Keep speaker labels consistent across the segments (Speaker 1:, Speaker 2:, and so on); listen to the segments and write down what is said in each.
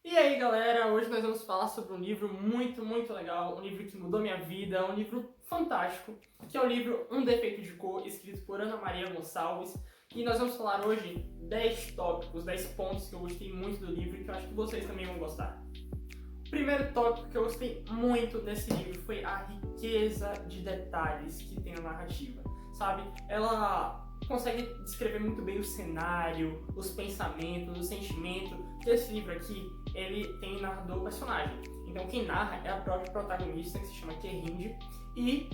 Speaker 1: E aí galera, hoje nós vamos falar sobre um livro muito legal, um livro que mudou minha vida, um livro fantástico, que é o livro Um Defeito de Cor, escrito por Ana Maria Gonçalves. E nós vamos falar hoje 10 tópicos, 10 pontos que eu gostei muito do livro e que eu acho que vocês também vão gostar. O primeiro tópico que eu gostei muito nesse livro foi a riqueza de detalhes que tem na narrativa, sabe? Ela consegue descrever muito bem o cenário, os pensamentos, o sentimento. Esse livro aqui, ele tem narrador personagem. Então quem narra é a própria protagonista, que se chama Kerrinde, e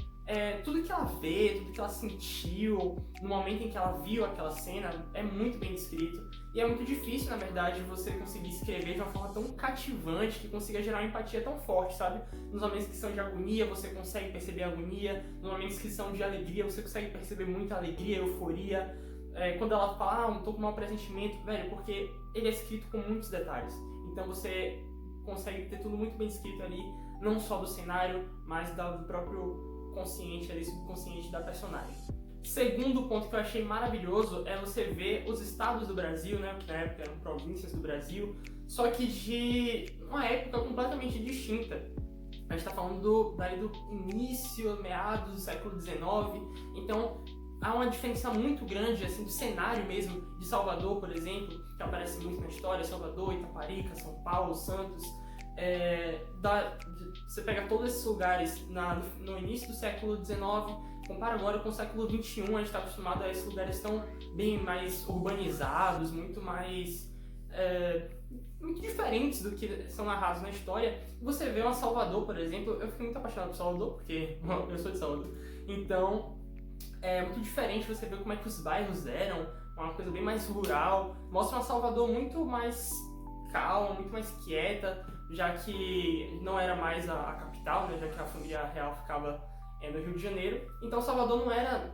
Speaker 1: tudo que ela vê, tudo que ela sentiu no momento em que ela viu aquela cena é muito bem descrito. E é muito difícil, na verdade, você conseguir escrever de uma forma tão cativante que consiga gerar uma empatia tão forte, sabe? Nos momentos que são de agonia, você consegue perceber a agonia. Nos momentos que são de alegria, você consegue perceber muita alegria, euforia. Quando ela fala, não tô com mau pressentimento, velho, porque ele é escrito com muitos detalhes. Então você consegue ter tudo muito bem escrito ali, não só do cenário, mas do próprio consciente, ali, subconsciente da personagem. Segundo ponto que eu achei maravilhoso é você ver os estados do Brasil, né, que na época eram províncias do Brasil, só que de uma época completamente distinta. A gente está falando daí do início, meados do século XIX, então há uma diferença muito grande assim, do cenário mesmo de Salvador, por exemplo, que aparece muito na história, Salvador, Itaparica, São Paulo, Santos. Você pega todos esses lugares no início do século XIX, compara agora com o século XXI, a gente está acostumado a esses lugares tão bem mais urbanizados, muito mais muito diferentes do que são narrados na história. Você vê uma Salvador, por exemplo, eu fiquei muito apaixonado por Salvador, porque eu sou de Salvador, então é muito diferente você ver como é que os bairros eram, uma coisa bem mais rural, mostra uma Salvador muito mais calma, muito mais quieta, já que não era mais a capital, né, já que a família real ficava no Rio de Janeiro. Então Salvador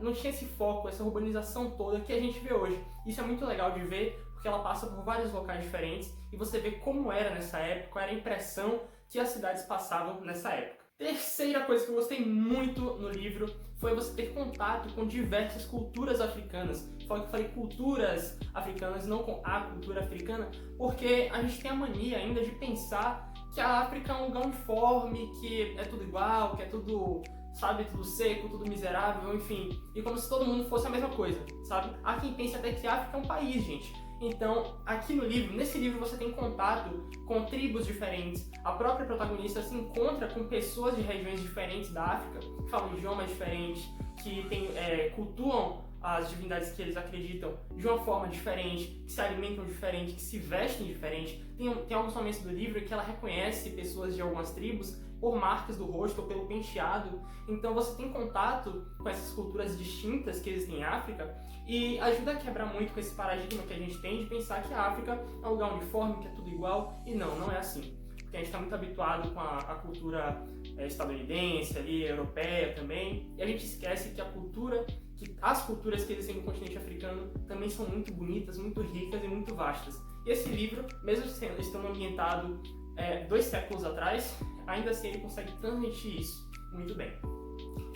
Speaker 1: não tinha esse foco, essa urbanização toda que a gente vê hoje. Isso é muito legal de ver, porque ela passa por vários locais diferentes e você vê como era nessa época, qual era a impressão que as cidades passavam nessa época. Terceira coisa que eu gostei muito no livro foi você ter contato com diversas culturas africanas. Eu falei culturas africanas, não com a cultura africana, porque a gente tem a mania ainda de pensar que a África é um lugar uniforme, que é tudo igual, que é tudo, sabe, tudo seco, tudo miserável, enfim. E como se todo mundo fosse a mesma coisa, sabe? Há quem pense até que a África é um país, gente. Então, aqui no livro, nesse livro você tem contato com tribos diferentes. A própria protagonista se encontra com pessoas de regiões diferentes da África, que falam idiomas diferentes, que cultuam as divindades que eles acreditam de uma forma diferente, que se alimentam diferente, que se vestem diferente. Tem alguns momentos do livro que ela reconhece pessoas de algumas tribos por marcas do rosto ou pelo penteado. Então você tem contato com essas culturas distintas que existem em África e ajuda a quebrar muito com esse paradigma que a gente tem de pensar que a África é um lugar uniforme, que é tudo igual, e não é assim. Porque a gente está muito habituado com a cultura estadunidense, ali, europeia também, e a gente esquece que as culturas que existem no continente africano também são muito bonitas, muito ricas e muito vastas. E esse livro, mesmo estando ambientado 2 séculos atrás, ainda assim ele consegue transmitir isso muito bem.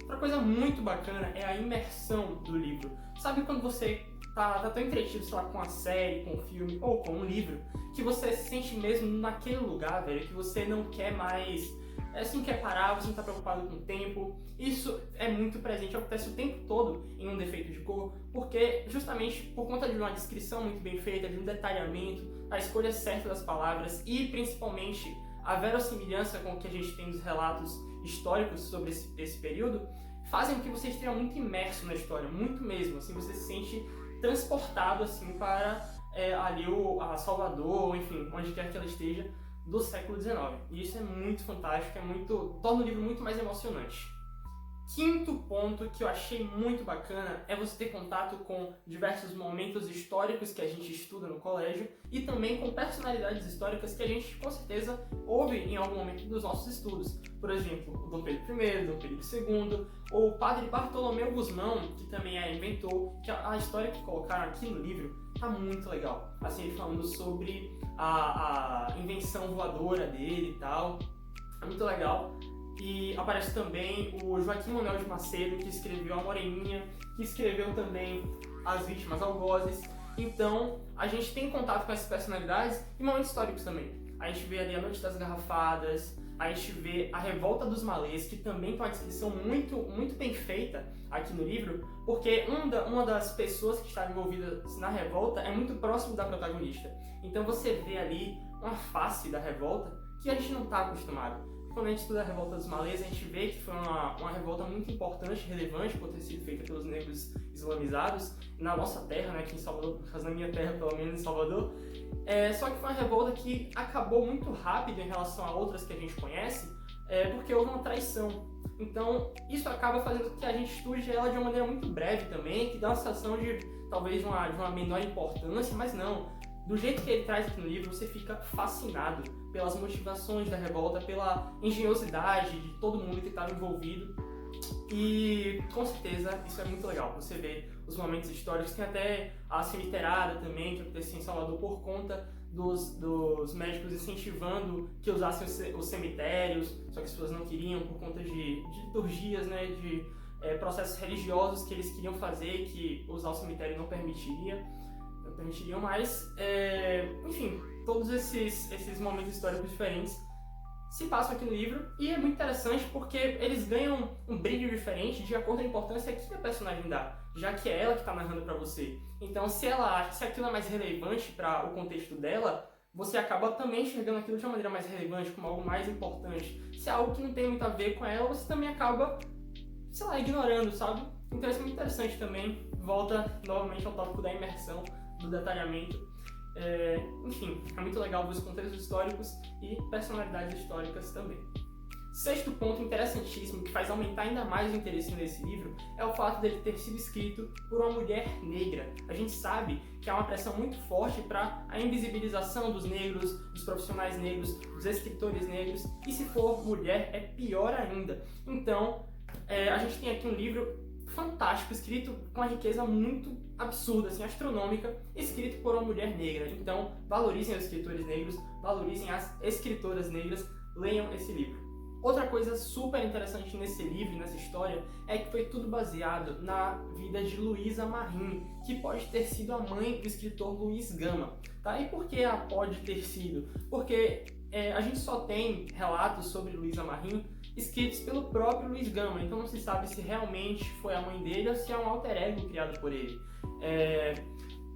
Speaker 1: Outra coisa muito bacana é a imersão do livro. Sabe quando você tá tão entretido, sei lá, com a série, com o filme ou com um livro, que você se sente mesmo naquele lugar, velho, que você não quer mais, você não quer parar, você não tá preocupado com o tempo. Isso é muito presente, acontece o tempo todo em Um Defeito de Cor, porque justamente por conta de uma descrição muito bem feita, de um detalhamento, a escolha certa das palavras e principalmente a verossimilhança com o que a gente tem dos relatos históricos sobre esse período, fazem com que você esteja muito imerso na história, muito mesmo, assim, você se sente transportado assim para ali a Salvador, enfim, onde quer que ela esteja, do século XIX. E isso é muito fantástico, torna o livro muito mais emocionante. Quinto ponto que eu achei muito bacana é você ter contato com diversos momentos históricos que a gente estuda no colégio e também com personalidades históricas que a gente com certeza ouve em algum momento dos nossos estudos. Por exemplo, o Dom Pedro I, Dom Pedro II, ou o Padre Bartolomeu Gusmão, que também é inventor, que a história que colocaram aqui no livro tá muito legal. Assim, ele falando sobre a invenção voadora dele e tal, é muito legal. E aparece também o Joaquim Manuel de Macedo, que escreveu A Moreninha, que escreveu também As Vítimas Algozes. Então, a gente tem contato com essas personalidades e momentos históricos também. a gente vê ali a Noite das Garrafadas, a gente vê a Revolta dos Malês, que também tem uma descrição muito, muito bem feita aqui no livro, porque uma das pessoas que está envolvida na revolta é muito próximo da protagonista. Então você vê ali uma face da revolta que a gente não está acostumado. Quando a gente estuda a Revolta dos Malês, a gente vê que foi uma revolta muito importante, relevante, por ter sido feita pelos negros islamizados na nossa terra, né, aqui em Salvador, no caso na minha terra, pelo menos em Salvador. Só que foi uma revolta que acabou muito rápido em relação a outras que a gente conhece, porque houve uma traição. Então, isso acaba fazendo com que a gente estude ela de uma maneira muito breve também, que dá uma sensação de, talvez, de uma menor importância, mas não. Do jeito que ele traz aqui no livro, você fica fascinado pelas motivações da revolta, pela engenhosidade de todo mundo que estava envolvido. E, com certeza, isso é muito legal. Você vê os momentos históricos, tem até a cemitéria também, que aconteceu em Salvador por conta dos médicos incentivando que usassem os cemitérios, só que as pessoas não queriam por conta de liturgias, né, de processos religiosos que eles queriam fazer, que usar o cemitério não permitiriam mais. Enfim, todos esses momentos históricos diferentes se passam aqui no livro, e é muito interessante porque eles ganham um brilho diferente de acordo com a importância que a personagem dá, já que é ela que está narrando para você. Então, se aquilo é mais relevante para o contexto dela, você acaba também enxergando aquilo de uma maneira mais relevante, como algo mais importante. Se é algo que não tem muito a ver com ela, você também acaba, sei lá, ignorando, sabe? Então isso é muito interessante também. Volta novamente ao tópico da imersão, do detalhamento. Enfim, é muito legal ver os contextos históricos e personalidades históricas também. Sexto ponto interessantíssimo que faz aumentar ainda mais o interesse nesse livro é o fato dele ter sido escrito por uma mulher negra. A gente sabe que há uma pressão muito forte para a invisibilização dos negros, dos profissionais negros, dos escritores negros, e se for mulher é pior ainda. Então, a gente tem aqui um livro fantástico, escrito com uma riqueza muito absurda, assim, astronômica, escrito por uma mulher negra. Então, valorizem os escritores negros, valorizem as escritoras negras, leiam esse livro. Outra coisa super interessante nesse livro, nessa história, é que foi tudo baseado na vida de Luísa Marim, que pode ter sido a mãe do escritor Luiz Gama. Tá? E por que ela pode ter sido? Porque a gente só tem relatos sobre Luísa Marim escritos pelo próprio Luiz Gama, então não se sabe se realmente foi a mãe dele ou se é um alter ego criado por ele.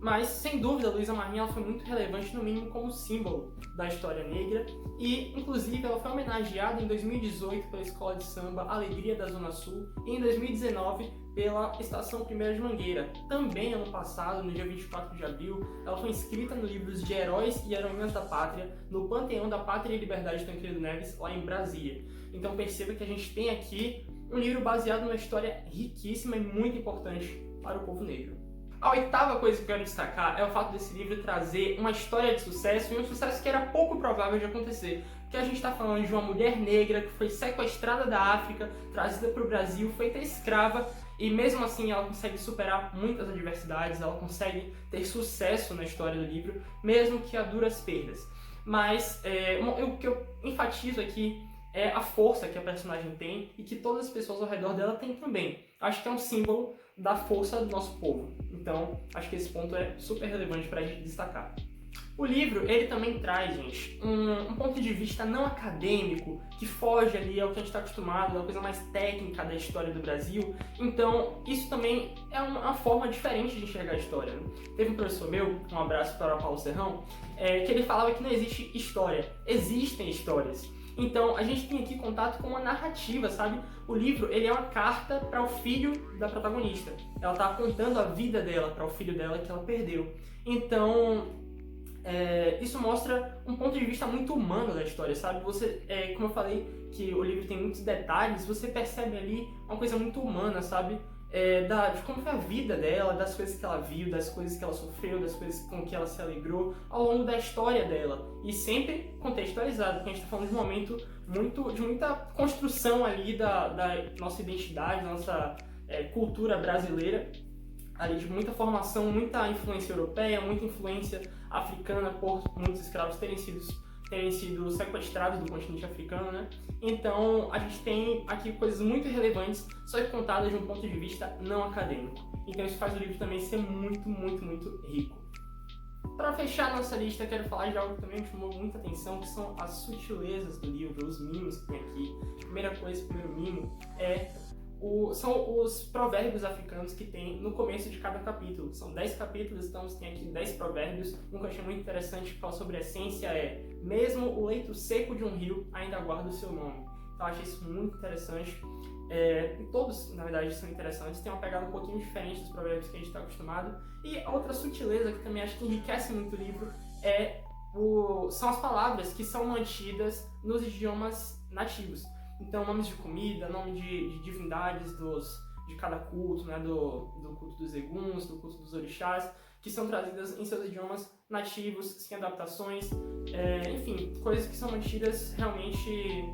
Speaker 1: Mas, sem dúvida, Luísa Marim ela foi muito relevante, no mínimo, como símbolo da história negra, e, inclusive, ela foi homenageada em 2018 pela Escola de Samba Alegria da Zona Sul e em 2019 pela Estação 1ª de Mangueira. Também, ano passado, no dia 24 de abril, ela foi inscrita no livro de Heróis e Heroínas da Pátria, no Panteão da Pátria e Liberdade de Tancredo Neves, lá em Brasília. Então, perceba que a gente tem aqui um livro baseado numa história riquíssima e muito importante para o povo negro. A oitava coisa que eu quero destacar é o fato desse livro trazer uma história de sucesso, e um sucesso que era pouco provável de acontecer. Porque a gente está falando de uma mulher negra que foi sequestrada da África, trazida para o Brasil, feita escrava, e mesmo assim ela consegue superar muitas adversidades, ela consegue ter sucesso na história do livro, mesmo que a duras perdas. Mas o que eu enfatizo aqui é a força que a personagem tem e que todas as pessoas ao redor dela têm também. Acho que é um símbolo da força do nosso povo. Então, acho que esse ponto é super relevante para a gente destacar. O livro, ele também traz, gente, um ponto de vista não acadêmico, que foge ali ao que a gente está acostumado, uma coisa mais técnica da história do Brasil. Então, isso também é uma forma diferente de enxergar a história, né? Teve um professor meu, um abraço para o Paulo Serrão, que ele falava que não existe história, existem histórias. Então, a gente tem aqui contato com uma narrativa, sabe? O livro, ele é uma carta para o filho da protagonista. Ela está contando a vida dela para o filho dela que ela perdeu. Então, isso mostra um ponto de vista muito humano da história, sabe? Você, como eu falei, que o livro tem muitos detalhes, você percebe ali uma coisa muito humana, sabe? De como foi a vida dela, das coisas que ela viu, das coisas que ela sofreu, das coisas com que ela se alegrou ao longo da história dela. E sempre contextualizado, porque a gente está falando de um momento de muita construção ali da nossa identidade, da nossa cultura brasileira, ali de muita formação, muita influência europeia, muita influência africana, por muitos escravos terem sido sequestrados do continente africano, né? Então, a gente tem aqui coisas muito relevantes, só que contadas de um ponto de vista não acadêmico. Então, isso faz o livro também ser muito, muito, muito rico. Para fechar nossa lista, quero falar de algo que também me chamou muita atenção, que são as sutilezas do livro, os mimos que tem aqui. Primeira coisa, primeiro mimo são os provérbios africanos que tem no começo de cada capítulo. São 10 capítulos, então você tem aqui 10 provérbios. Um que eu achei muito interessante, que fala sobre a essência mesmo o leito seco de um rio ainda guarda o seu nome. Então eu achei isso muito interessante. E todos, na verdade, são interessantes. Tem uma pegada um pouquinho diferente dos provérbios que a gente está acostumado. E a outra sutileza que também acho que enriquece muito o livro são as palavras que são mantidas nos idiomas nativos. Então, nomes de comida, nome de divindades de cada culto, né, do culto dos eguns, do culto dos orixás, que são trazidas em seus idiomas nativos, sem adaptações, enfim, coisas que são mantidas realmente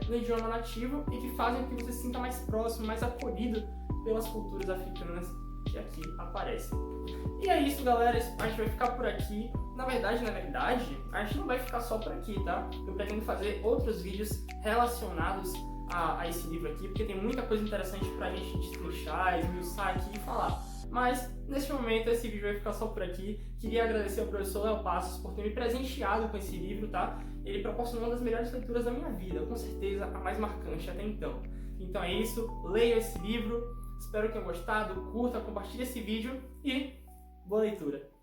Speaker 1: no idioma nativo e que fazem com que você se sinta mais próximo, mais acolhido pelas culturas africanas que aqui aparecem. E é isso, galera, a gente vai ficar por aqui. Na verdade, a gente não vai ficar só por aqui, tá? Eu pretendo fazer outros vídeos relacionados a esse livro aqui, porque tem muita coisa interessante pra gente destrinchar, esmiuçar aqui e falar. Mas, neste momento, esse vídeo vai ficar só por aqui. Queria agradecer ao professor Léo Passos por ter me presenteado com esse livro, tá? Ele proporcionou uma das melhores leituras da minha vida, com certeza a mais marcante até então. Então é isso, leia esse livro, espero que tenham gostado, curta, compartilhe esse vídeo e boa leitura!